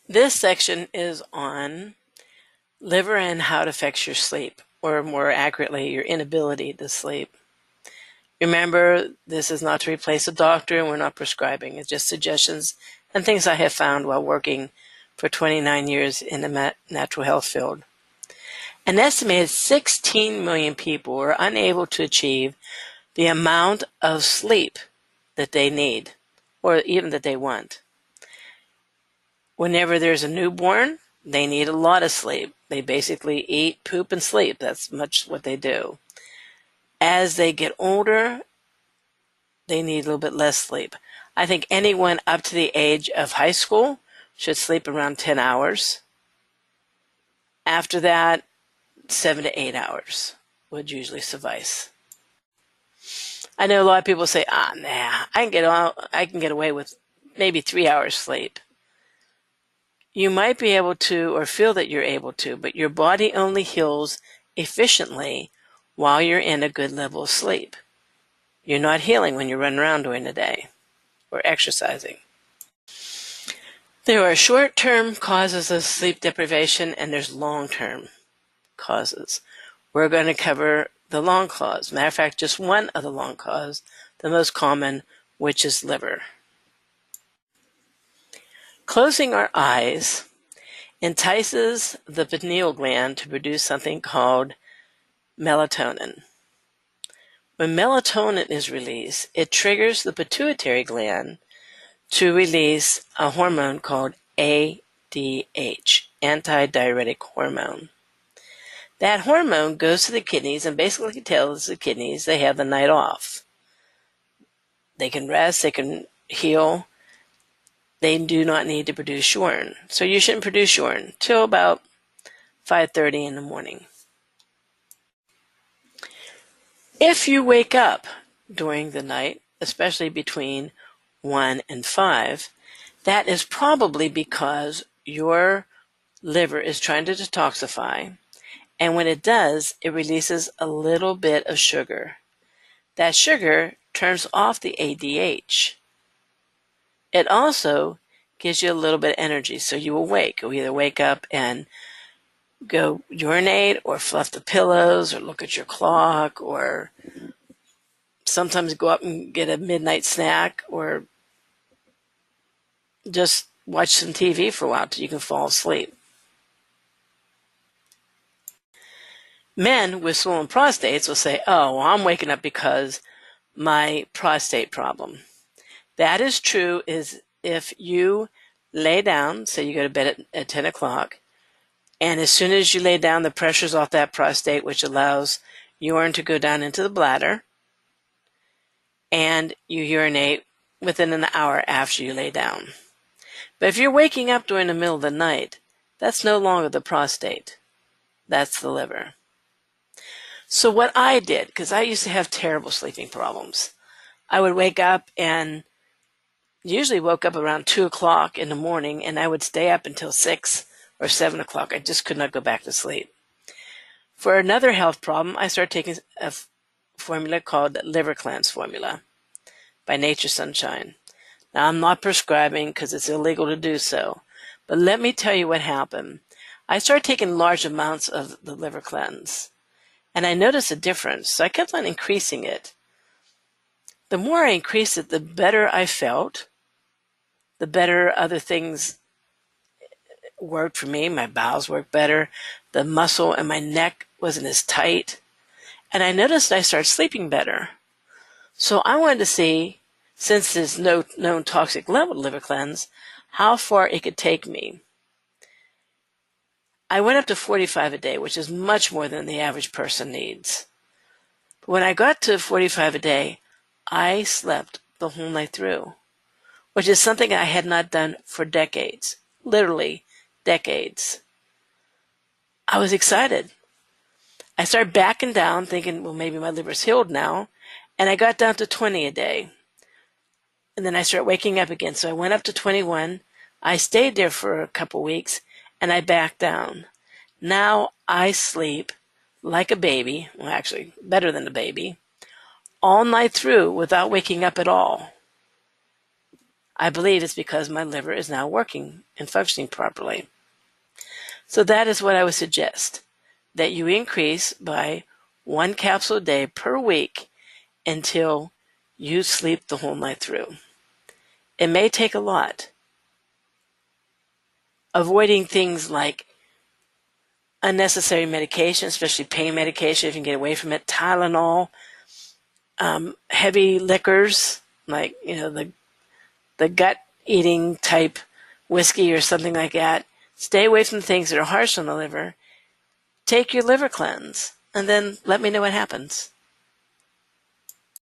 This section is on liver and how it affects your sleep, or more accurately, your inability to sleep. Remember, this is not to replace a doctor, and we're not prescribing. It's just suggestions and things I have found while working for 29 years in the natural health field. An estimated 16 million people are unable to achieve the amount of sleep that they need, or even that they want. Whenever there's a newborn, they need a lot of sleep. They basically eat, poop, and sleep. That's much what they do. As they get older, they need a little bit less sleep. I think anyone up to the age of high school should sleep around 10 hours. After that, 7 to 8 hours would usually suffice. I know a lot of people say, nah, I can get away with maybe 3 hours sleep. You might be able to, or feel that you're able to, but your body only heals efficiently while you're in a good level of sleep. You're not healing when you're running around during the day or exercising. There are short-term causes of sleep deprivation, and there's long-term causes. We're going to cover the long cause. Matter of fact, just one of the long cause, the most common, which is liver. Closing our eyes entices the pineal gland to produce something called melatonin. When melatonin is released, it triggers the pituitary gland to release a hormone called ADH, antidiuretic hormone. That hormone goes to the kidneys and basically tells the kidneys they have the night off. They can rest, they can heal. They do not need to produce urine. So you shouldn't produce urine till about 5:30 in the morning. If you wake up during the night, especially between 1 and 5, that is probably because your liver is trying to detoxify, and when it does, it releases a little bit of sugar. That sugar turns off the ADH. It also gives you a little bit of energy, so you awake. You'll either wake up and go urinate or fluff the pillows or look at your clock or sometimes go up and get a midnight snack or just watch some TV for a while till you can fall asleep. Men with swollen prostates will say, oh, well, I'm waking up because my prostate problem. That is true is if you lay down, say you go to bed at 10 o'clock, and as soon as you lay down, the pressure's off that prostate, which allows urine to go down into the bladder, and you urinate within an hour after you lay down. But if you're waking up during the middle of the night, that's no longer the prostate. That's the liver. So what I did, because I used to have terrible sleeping problems, I would wake up and usually woke up around 2 o'clock in the morning, and I would stay up until 6 or 7 o'clock. I just could not go back to sleep. For another health problem, I started taking a formula called Liver Cleanse Formula by Nature Sunshine. Now, I'm not prescribing because it's illegal to do so, but let me tell you what happened. I started taking large amounts of the Liver Cleanse, and I noticed a difference, so I kept on increasing it. The more I increased it, the better I felt, the better other things worked for me. My bowels worked better, the muscle in my neck wasn't as tight, and I noticed I started sleeping better. So I wanted to see, since there's no known toxic level of Liver Cleanse, how far it could take me. I went up to 45 a day, which is much more than the average person needs. But when I got to 45 a day, I slept the whole night through, which is something I had not done for decades, literally decades. I was excited. I started backing down, thinking, well, maybe my liver's healed now, and I got down to 20 a day. And then I started waking up again, so I went up to 21. I stayed there for a couple weeks, and I backed down. Now I sleep like a baby, well, actually, better than a baby, all night through without waking up at all. I believe it's because my liver is now working and functioning properly. So that is what I would suggest, that you increase by 1 capsule a day per week until you sleep the whole night through. It may take a lot. Avoiding things like unnecessary medication, especially pain medication, if you can get away from it, Tylenol, heavy liquors, like, the gut-eating type whiskey or something like that. Stay away from things that are harsh on the liver. Take your liver cleanse, and then let me know what happens.